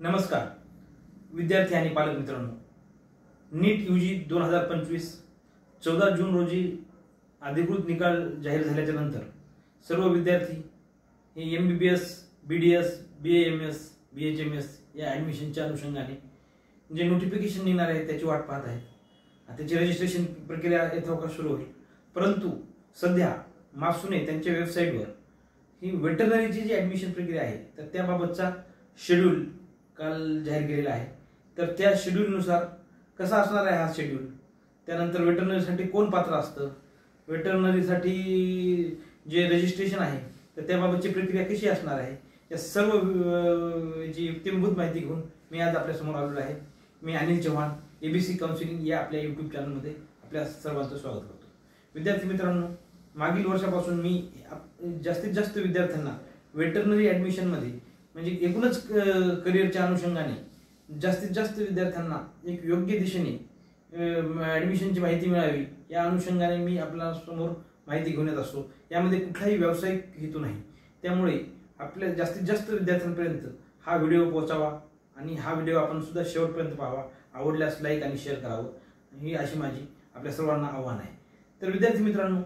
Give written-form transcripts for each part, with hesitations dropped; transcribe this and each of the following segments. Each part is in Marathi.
नमस्कार विद्यार्थी आणि पालक मित्रांनो, नीट यूजी 2025 14 जून रोजी अधिकृत निकाल जाहीर झाल्याच्या नंतर सर्व विद्यार्थी हे MBBS, BDS, BAMS, BHMS या ॲडमिशनच्या अनुषंगाने जे नोटिफिकेशन निघणार आहे त्याची वाट पाहत आहेत. त्याची रजिस्ट्रेशन प्रक्रिया यथावकाश सुरू होईल. परंतु सध्या माफसूने त्यांच्या वेबसाईटवर ही वेटरनरीची जी ॲडमिशन प्रक्रिया आहे तर त्याबाबतचा शेड्यूल काल जाहीर केलेला आहे. तर त्या शेड्यूलनुसार कसा असणार आहे हा शेड्यूल, त्यानंतर वेटरनरीसाठी कोण पात्र असतं, वेटरनरीसाठी जे रजिस्ट्रेशन आहे तर त्याबाबतची प्रक्रिया कशी असणार आहे, या सर्व जी युक्तिमभूत माहिती घेऊन मी आज आपल्यासमोर आलेलो आहे. मी अनिल चव्हाण, ABC काउन्सिलिंग या आपल्या यूट्यूब चॅनलमध्ये आपल्या सर्वांचं स्वागत करतो. विद्यार्थी मित्रांनो, मागील वर्षापासून मी जास्तीत जास्त विद्यार्थ्यांना वेटरनरी ॲडमिशनमध्ये म्हणजे एकूणच करिअरच्या अनुषंगाने जास्तीत जास्त विद्यार्थ्यांना एक योग्य दिशेने ॲडमिशनची माहिती मिळावी या अनुषंगाने मी आपल्या समोर माहिती घेऊन येत असतो. यामध्ये कुठलाही व्यावसायिक हेतू नाही. त्यामुळे आपल्या जास्तीत जास्त विद्यार्थ्यांपर्यंत हा व्हिडिओ पोहोचावा आणि हा व्हिडिओ आपण सुद्धा शेवटपर्यंत पाहावा. आवडल्यास लाईक आणि शेअर करावं, ही अशी माझी आपल्या सर्वांना आव्हान आहे. तर विद्यार्थी मित्रांनो,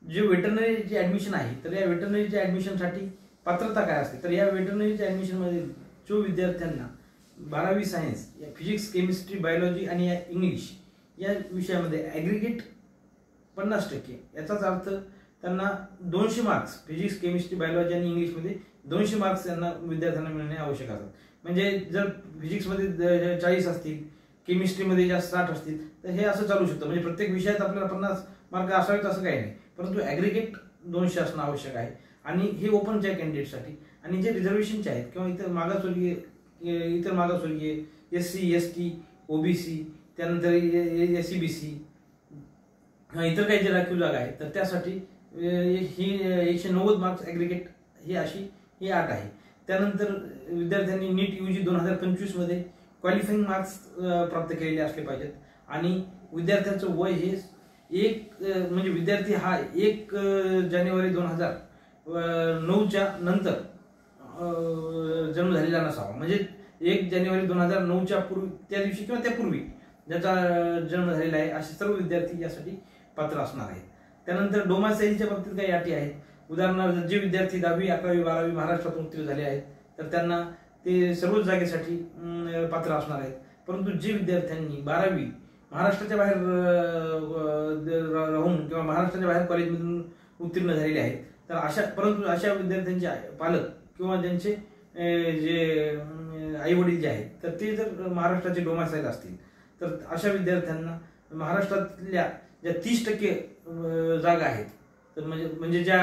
जे वेटरनरीचे ॲडमिशन आहे तर या वेटरनरीच्या ॲडमिशनसाठी पात्रता काय असते, तर या वेटरनरीच्या ॲडमिशनमध्ये जो विद्यार्थ्यांना 12वी सायन्स या फिजिक्स, केमिस्ट्री, बायोलॉजी आणि या इंग्लिश या विषयामध्ये ॲग्रिगेट 50%, याचाच अर्थ त्यांना 200 मार्क्स फिजिक्स, केमिस्ट्री, बायोलॉजी आणि इंग्लिशमध्ये 200 मार्क्स त्यांना विद्यार्थ्यांना मिळणे आवश्यक असतात. म्हणजे जर फिजिक्समध्ये 40 असतील, केमिस्ट्रीमध्ये जास्त 60 असतील तर हे असं चालू शकतं. म्हणजे प्रत्येक विषयात आपल्याला 50 मार्क असावेत असं काही नाही, परंतु ॲग्रिगेट 200 असणं आवश्यक आहे. आणि हे ओपनच्या आहे कॅन्डिडेटसाठी. आणि जे रिझर्वेशनचे आहेत किंवा इतर मागासवर्गीय SC, ST, OBC, त्यानंतर SCBC, इतर काही जे राखीव जागा आहेत तर त्यासाठी ही 190 मार्क्स ॲग्रिगेट ही अशी ही अट आहे. त्यानंतर विद्यार्थ्यांनी नीट यूजी 2025 मध्ये क्वालिफाईंग मार्क्स प्राप्त केलेले असले पाहिजेत. आणि विद्यार्थ्यांचं वय हे म्हणजे विद्यार्थी हा 1 जानेवारी 2009च्या नंतर जन्म झालेला नसावा. म्हणजे 1 जानेवारी 2009च्या पूर्वी, त्या दिवशी किंवा त्यापूर्वी ज्याचा जन्म झालेला आहे असे सर्व विद्यार्थी यासाठी पात्र असणार आहेत. त्यानंतर डोमासाईलच्या बाबतीत काही अटी आहेत. उदाहरणार्थ जे विद्यार्थी 10वी, 11वी, 12वी महाराष्ट्रातून उत्तीर्ण झाले आहेत तर त्यांना ते सर्वच जागेसाठी पात्र असणार आहेत. परंतु जे विद्यार्थ्यांनी 12वी महाराष्ट्राच्या बाहेर राहून किंवा महाराष्ट्राच्या बाहेर कॉलेजमधून उत्तीर्ण झालेले आहेत तर अशा विद्यार्थ्यांचे पालक किंवा ज्यांचे जे आई वडील जे आहेत तर ते जर महाराष्ट्राचे डोमासाईल असतील तर अशा विद्यार्थ्यांना महाराष्ट्रातल्या ज्या 30% जागा आहेत तर म्हणजे ज्या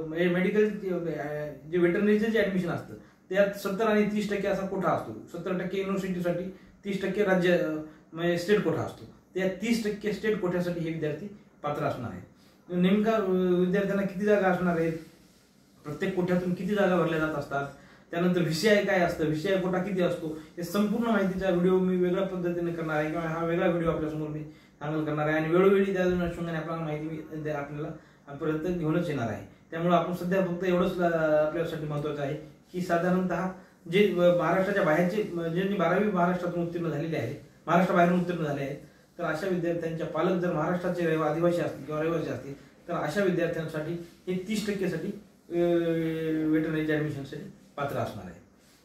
मेडिकल जे वेटरनरीचं जे ॲडमिशन असतं त्यात 70 आणि 30% असा कोठा असतो. 70% युनिव्हर्सिटीसाठी, 30% राज्य म्हणजे स्टेट कोठा असतो. त्या 30% स्टेट कोठ्यासाठी हे विद्यार्थी पात्र असणार आहेत. नेमका विद्यार्थ्यांना किती जागा असणार आहेत, प्रत्येक कोठ्यातून किती जागा भरल्या जात असतात, त्यानंतर VCI काय असतं, VCI कोटा किती असतो, हे संपूर्ण माहितीचा व्हिडिओ मी वेगळ्या पद्धतीने करणार आहे किंवा हा वेगळा व्हिडिओ आपल्यासमोर मी सांगल करणार आहे. आणि वेळोवेळी त्या अनुषंगाने आपल्याला माहिती आपल्याला घेऊनच येणार आहे. त्यामुळे आपण सध्या फक्त एवढंच आपल्यासाठी महत्त्वाचं आहे की साधारणतः जे महाराष्ट्राच्या बाहेरचे जे 12वी महाराष्ट्रातून उत्तीर्ण झालेले आहेत, महाराष्ट्राबाहेरून उत्तीर्ण झाले आहेत तर अशा विद्यार्थ्यांच्या पालक जर महाराष्ट्राचे आदिवासी असतील किंवा रहिवासी असतील तर अशा विद्यार्थ्यांसाठी हे 30% साठी वेटरनरीच्या ॲडमिशनसाठी पात्र असणार आहे.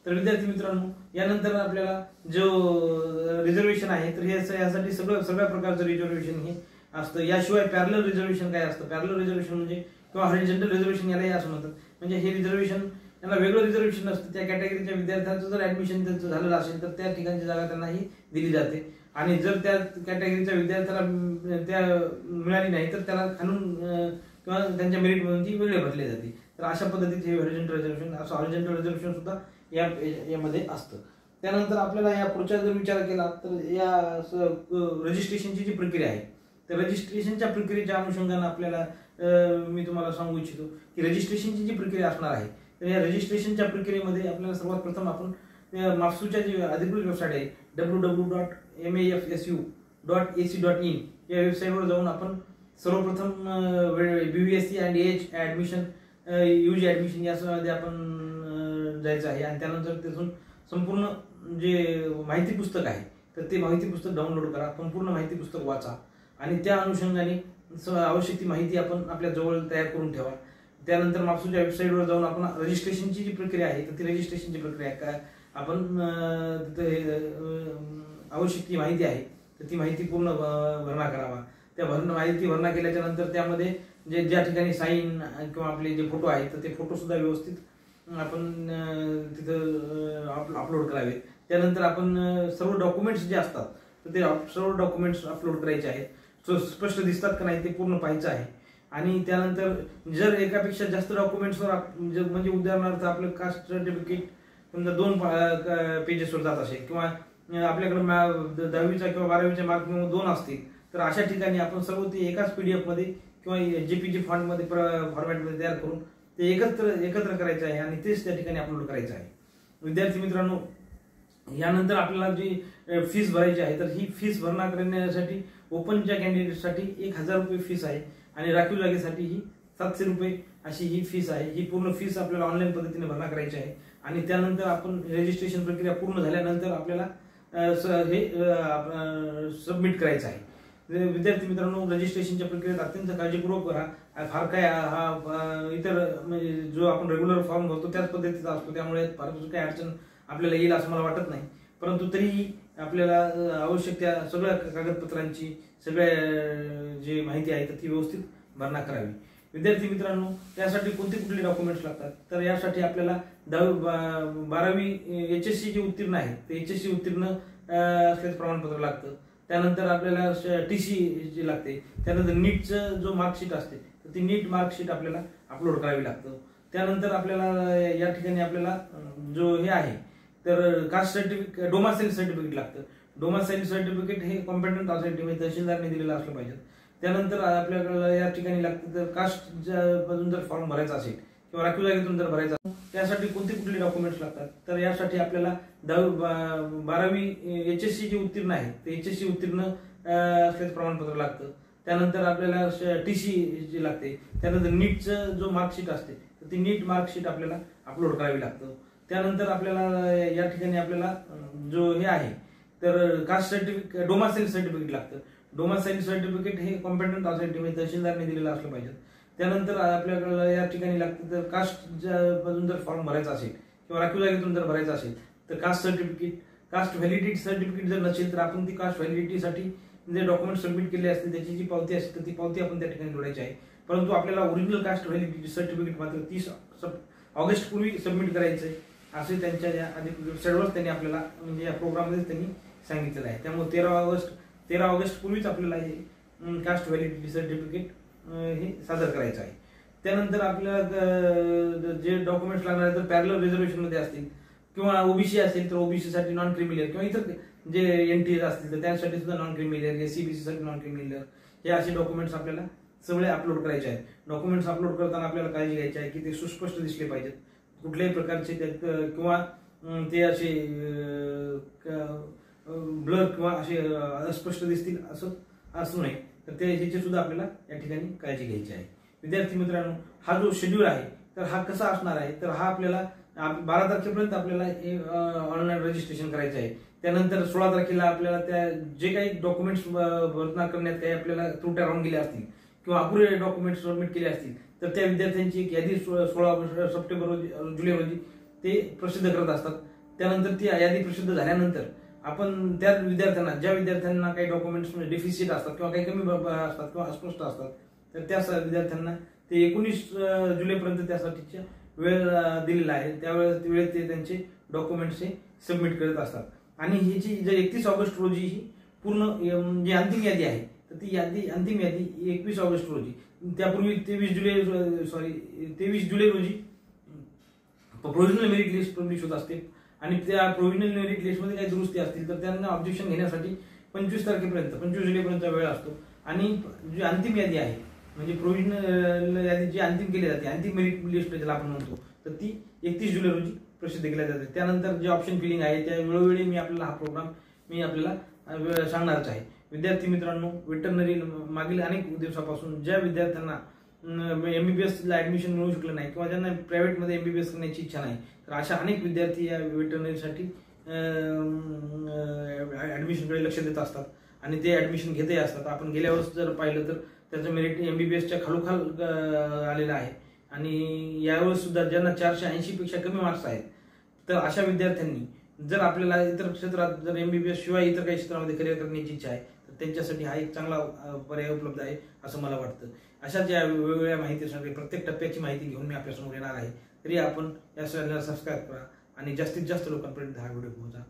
तर विद्यार्थी मित्रांनो, यानंतर आपल्याला जो रिझर्वेशन आहे तर यासाठी सगळ्या प्रकारचं रिझर्वेशन हे असतं. याशिवाय पॅरलल रिझर्वेशन काय असतं, पॅरलल रिझर्वेशन म्हणजे किंवा हॉरिझॉन्टल रिझर्वेशन यालाही असं म्हणतात. म्हणजे हे रिझर्वेशन यांना वेगळं रिझर्वेशन असतं. त्या कॅटेगरीच्या विद्यार्थ्यांचं जर ॲडमिशन त्यांचं झालेलं असेल तर त्या ठिकाणची जागा त्यांनाही दिली जाते. आणि जर त्या कॅटेगरीच्या विद्यार्थ्याला त्या मिळाली नाही तर त्याला खालून किंवा त्यांच्या मेरिटमधून ती वेगळे भरली जाते. तर अशा पद्धतीचे हॉरिझॉन्टल रिझर्वेशन, असं हॉरिझॉन्टल रिझर्वेशन सुद्धा यामध्ये असतं. त्यानंतर आपल्याला या पुढचा जर विचार केला तर या रजिस्ट्रेशनची जी प्रक्रिया आहे तर रजिस्ट्रेशनच्या प्रक्रियेच्या अनुषंगाने आपल्याला मी तुम्हाला सांगू इच्छितो की रजिस्ट्रेशनची जी प्रक्रिया असणार आहे तर या रजिस्ट्रेशनच्या प्रक्रियेमध्ये आपल्याला सर्वात प्रथम आपण माफसूच्या जी अधिकृत वेबसाईट आहे www.mafsu.ac.in या वेबसाईटवर जाऊन आपण सर्वप्रथम BVSC and AH admission, UG admission यामध्ये आपण जायचं आहे. आणि त्यानंतर तिथून संपूर्ण जे माहिती पुस्तक आहे तर ते माहिती पुस्तक डाउनलोड करा, संपूर्ण माहिती पुस्तक वाचा आणि त्या अनुषंगाने आवश्यक ती माहिती आपण आपल्या जवळ तयार करून ठेवा. त्यानंतर मापसूच्या वेबसाईटवर जाऊन आपण रजिस्ट्रेशनची जी प्रक्रिया आहे तर ती रजिस्ट्रेशनची प्रक्रिया काय आपण तिथे आवश्यक ती माहिती आहे तर ती माहिती पूर्ण भरणा करावा. त्या माहिती भरणा केल्याच्या नंतर त्यामध्ये ज्या ठिकाणी साईन किंवा आपले जे फोटो आहेत तर ते फोटो सुद्धा व्यवस्थित आपण तिथं अपलोड करावे. त्यानंतर आपण सर्व डॉक्युमेंट्स जे असतात तर ते सर्व डॉक्युमेंट्स अपलोड करायचे आहेत. स्पष्ट दिसतात का नाही ते पूर्ण पाहायचं आहे. आणि त्यानंतर जर एकापेक्षा जास्त डॉक्युमेंट्सवर म्हणजे उदाहरणार्थ आपलं कास्ट सर्टिफिकेट समजा 2 पेजेसवर जात असेल किंवा आपल्याकडे 10वीचा किंवा 12वीच्या मार्क 2 असतील तर अशा ठिकाणी आपण सर्व ते एकाच PDF मध्ये किंवा JPG फॉन्टमध्ये फॉर्मॅटमध्ये तयार करून ते एकत्र करायचं आहे आणि तेच त्या ठिकाणी अपलोड करायचं आहे. विद्यार्थी मित्रांनो, यानंतर आपल्याला जी फीस भरायची आहे तर ही फीस भरणा करण्यासाठी ओपनच्या कॅन्डिडेटसाठी 1000 रुपये फीस आहे आणि राखीव जागेसाठी ही 700 रुपये अशी ही फीस आहे. ही पूर्ण फीस आपल्याला ऑनलाईन पद्धतीने भरणा करायची आहे आणि त्यानंतर आपण रजिस्ट्रेशन प्रक्रिया पूर्ण झाल्यानंतर आपल्याला हे सबमिट करायचं आहे. विद्यार्थी मित्रांनो, रजिस्ट्रेशनच्या प्रक्रियेत अत्यंत काळजीपूर्वक करा. फार काय हा इतर म्हणजे जो आपण रेग्युलर फॉर्म भरतो त्याच पद्धतीचा असतो, त्यामुळे फार काही अडचण आपल्याला येईल असं मला वाटत नाही. परंतु तरीही आपल्याला आवश्यक त्या सगळ्या कागदपत्रांची सगळ्या जी माहिती आहे तर ती व्यवस्थित भरणा करावी. विद्यार्थी मित्रांनो, त्यासाठी कुठले डॉक्युमेंट्स लागतात तर यासाठी आपल्याला 12वी HSC जे उत्तीर्ण आहे ते HSC उत्तीर्ण असल्याचं प्रमाणपत्र लागतं. त्यानंतर आपल्याला TC जी लागते. त्यानंतर नीटचं जो मार्कशीट असते तर ती नीट मार्कशीट आपल्याला अपलोड करावी लागतं. त्यानंतर आपल्याला या ठिकाणी आपल्याला जो हे आहे तर कास्ट सर्टिफिकेट डोमासाईल सर्टिफिकेट लागतं. डोमासाईल सर्टिफिकेट हे कॉम्पिटंट अथॉरिटी म्हणजे तहसीलदारने दिलेलं असलं पाहिजे. त्यानंतर आपल्याला या ठिकाणी लागतं तर कास्ट मधून जर फॉर्म भरायचा असेल किंवा राखीव जागेतून जर भरायचा त्यासाठी कुठले डॉक्युमेंट्स लागतात तर यासाठी आपल्याला 12वी HSC जे उत्तीर्ण आहे ते HSC उत्तीर्ण असल्याचं प्रमाणपत्र लागतं. त्यानंतर आपल्याला TC जी लागते. त्यानंतर नीटचं जो मार्कशीट असते तर ती नीट मार्कशीट आपल्याला अपलोड करावी लागतं. त्यानंतर आपल्याला या ठिकाणी आपल्याला जो हे आहे तर कास्ट सर्टिफिकेट डोमासाईल सर्टिफिकेट लागतं. डोमासाईल सर्टिफिकेट हे कॉम्पिटंट अथॉरिटी म्हणजे तहसीलदारने दिलेलं असलं पाहिजे. त्यानंतर आपल्याला या ठिकाणी लागतं तर कास्ट मधून जर फॉर्म भरायचा असेल किंवा राखीव जागेतून जर भरायचा असेल तर caste certificate caste validity certificate जर नसेल तर आपण ती कास्ट व्हॅलिडिटीसाठी जे डॉक्युमेंट सबमिट केले असतील त्याची जी पावती असते तर ती पावती आपण त्या ठिकाणी जोडायची आहे. परंतु आपल्याला ओरिजिनल कास्ट व्हॅलिडिटी सर्टिफिकेट मात्र 30 ऑगस्ट पूर्वी सबमिट करायचं आहे असे त्यांच्या या वेबसाईटवर त्यांनी आपल्याला म्हणजे या प्रोग्राममध्येच त्यांनी सांगितलेलं आहे. त्यामुळे 13 ऑगस्ट पूर्वीच आपल्याला हे कास्ट व्हॅलिडिटी सर्टिफिकेट हे सादर करायचं आहे. त्यानंतर आपल्याला जे डॉक्युमेंट्स लागणार तर पॅरलल रिझर्वेशन मध्ये असतील किंवा OBC असेल तर OBC साठी नॉन क्रिमिलियर किंवा इतर जे NT असतील तर त्यासाठी सुद्धा नॉन क्रिमिलियर, SC/BC साठी नॉन क्रिमिलियर हे असे डॉक्युमेंट्स आपल्याला सगळे अपलोड करायचे आहेत. डॉक्युमेंट्स अपलोड करताना आपल्याला काळजी घ्यायची आहे की ते सुस्पष्ट दिसले पाहिजेत. कुठल्याही प्रकारचे त्यात किंवा ते असे ब्लर किंवा असे अस्पष्ट दिसतील असं असू नये तर त्याची सुद्धा आपल्याला या ठिकाणी काळजी घ्यायची आहे. विद्यार्थी मित्रांनो, हा जो शेड्यूल आहे तर हा कसा असणार आहे तर हा आपल्याला 12 तारखेपर्यंत आपल्याला ऑनलाईन रजिस्ट्रेशन करायचं आहे. त्यानंतर 16 तारखेला आपल्याला त्या जे काही डॉक्युमेंट्स भरणा करण्यात काही आपल्याला त्रुट्या राहून गेल्या असतील किंवा अपुरे डॉक्युमेंट्स सबमिट केले असतील तर त्या विद्यार्थ्यांची एक यादी 16 सप्टेंबर जुलै रोजी ते प्रसिद्ध करत असतात. त्यानंतर ती यादी प्रसिद्ध झाल्यानंतर आपण त्या विद्यार्थ्यांना ज्या विद्यार्थ्यांना काही डॉक्युमेंट्स डिफिसिट असतात किंवा काही कमी असतात किंवा अस्पष्ट असतात तर त्या विद्यार्थ्यांना ते 19 जुलैपर्यंत त्यासाठीच्या वेळ दिलेला आहे. त्यावेळेस ते त्यांचे डॉक्युमेंट्स हे सबमिट करत असतात आणि ही जी 31 ऑगस्ट रोजी ही पूर्ण जी अंतिम यादी आहे तर ती अंतिम यादी 21 ऑगस्ट रोजी त्यापूर्वी 23 जुलै रोजी प्रोव्हिजनल मेरिट लिस्ट पब्लिश होत असते आणि त्या प्रोव्हिजनल मेरिट लिस्टमध्ये काही दुरुस्ती असतील तर त्यांना ऑब्जेक्शन घेण्यासाठी 25 तारखेपर्यंत 25 जुलैपर्यंत वेळ असतो आणि जी अंतिम यादी आहे म्हणजे प्रोव्हिजनल यादी जी अंतिम केली जाते अंतिम मेरिट लिस्ट ज्याला आपण म्हणतो तर ती 31 जुलै रोजी प्रसिद्ध केल्या जाते. त्यानंतर जे ऑप्शन फिलिंग आहे त्या वेळोवेळी मी आपल्याला सांगणारच आहे. विद्यार्थी मित्रांनो, वेटरनरी मागील अनेक दिवसापासून ज्या विद्यार्थ्यांना MBBS ला ऍडमिशन मिळू शकलं नाही किंवा ज्यांना प्रायव्हेटमध्ये MBBS करण्याची इच्छा नाही तर अशा अनेक विद्यार्थी या वेटरनरीसाठी ॲडमिशनकडे लक्ष देत असतात आणि ते ॲडमिशन घेतही असतात. आपण गेल्या वर्षी जर पाहिलं तर त्याचं मेरिट MBBSच्या खालोखाल आलेलं आहे आणि यावेळेस सुद्धा ज्यांना 480 पेक्षा कमी मार्क्स आहेत, तर अशा विद्यार्थ्यांनी जर आपल्याला इतर क्षेत्रात जर MBBS शिवाय इतर काही क्षेत्रामध्ये करिअर करण्याची इच्छा आहे तर त्यांच्यासाठी हा एक चांगला पर्याय उपलब्ध आहे असं मला वाटतं. अशाच या वेगवेगळ्या माहितीसाठी प्रत्येक टप्प्याची माहिती घेऊन मी आपल्यासमोर येणार आहे. तरी आपण या चॅनलला सबस्क्राईब करा आणि जास्तीत जास्त लोकांपर्यंत हा व्हिडिओ पोहोचा.